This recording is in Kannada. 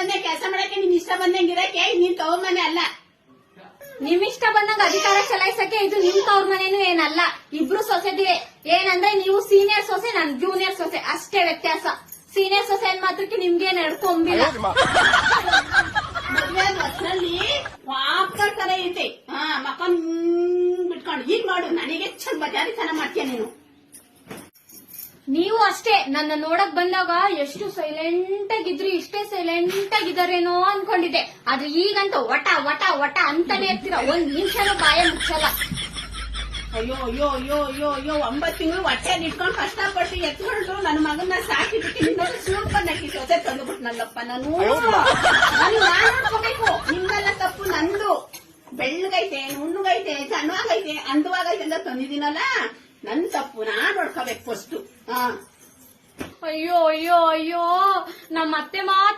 ಬಂದೆ ಕೆಲಸ ಮಾಡಕ್ಕೆ, ನಿಮ್ ಇಷ್ಟ ಬಂದಂಗಿರಕ್ಕೆ ನೀನ್ ತವ್ರ ಮನೆ ಅಲ್ಲ. ನಿಮ್ ಇಷ್ಟ ಬಂದಂಗ ಅಧಿಕಾರ ಚಲಾಯಿಸಕ್ಕೆ ಇದು ನಿಮ್ ತವ್ರ ಮನೇನು ಏನಲ್ಲ. ಇಬ್ರು ಸೊಸೆದಿವೆ. ಏನಂದ್ರೆ ನೀವು ಸೀನಿಯರ್ ಸೊಸೆ, ನಾನ್ ಜೂನಿಯರ್ ಸೊಸೆ, ಅಷ್ಟೇ ವ್ಯತ್ಯಾಸ. ಸೀನಿಯರ್ ಸೊಸೆ ಏನ್ ಮಾತ್ರಕ್ಕೆ ನಿಮ್ಗೆ ನಡ್ಕೊಂಬಿಲ್ಲ. ಮದ್ವೆ ಬಸ್ನಲ್ಲಿ ಪಾಪ್ಕಾರ್ನ್ ತರ ಐತೆ. ಮಕ್ಕ ಬಿಟ್ಕೊಂಡು ಈಗ ಮಾಡು, ನನಗೆ ಚಂದ ಬಜಾರಿ ಚೆನ್ನಾಗ್ ಮಾಡ್ತೀಯ ನೀನು. ನೀವು ಅಷ್ಟೇ, ನನ್ನ ನೋಡಕ್ ಬಂದಾಗ ಎಷ್ಟು ಸೈಲೆಂಟ್ ಆಗಿದ್ರಿ, ಇಷ್ಟೇ ಸೈಲೆಂಟ್ ಆಗಿದಾರೇನೋ ಅನ್ಕೊಂಡಿದ್ದೆ. ಆದ್ರೆ ಈಗಂತ ವಟ ವಟ ವಟ ಅಂತಾನೆ ಇರ್ತೀರ, ಒಂದ್ ನಿಮಿಷನೂ ಬಾಯ ಮುಚ್ಚಲ್ಲ. ಅಯ್ಯೋ ಅಯ್ಯೋ ಅಯ್ಯೋ ಅಯ್ಯೋ ಅಯ್ಯೋ 9 ತಿಂಗಳು ಹೊಟ್ಟೆ ಇಟ್ಕೊಂಡು ಕಷ್ಟಪಟ್ಟು ಎತ್ಕೊಂಡು ನನ್ನ ಮಗನ್ನ ಸಾಕಿಬಿಟ್ಟು ನಿನ್ನೋದು ಸೂರ್ಪನ್ನಕ್ಕಿ ಸೊಸೆ ತಂದುಬಿಟ್ನಲ್ಲಪ್ಪ. ನಾನು ನೋಡ್ಕೋಬೇಕು. ನಿಮ್ಮೆಲ್ಲ ತಪ್ಪು ನಂದು. ಬೆಳ್ಳಗೈತೆ, ನುಣ್ಣಗೈತೆ, ಸಣ್ಣವಾಗೈತೆ, ಅಂದವಾಗೈತೆ ಅಂತ ತಂದಿದ್ದೀನಲ್ಲ, ನನ್ ತಪ್ಪು. ನಾನ್ ನೋಡ್ಕೋಬೇಕು ಫಸ್ಟ್. ಅಯ್ಯೋ ಅಯ್ಯೋ ಅಯ್ಯೋ, ನಮ್ಮ ಅತ್ತೆ ಮಾತ್ರ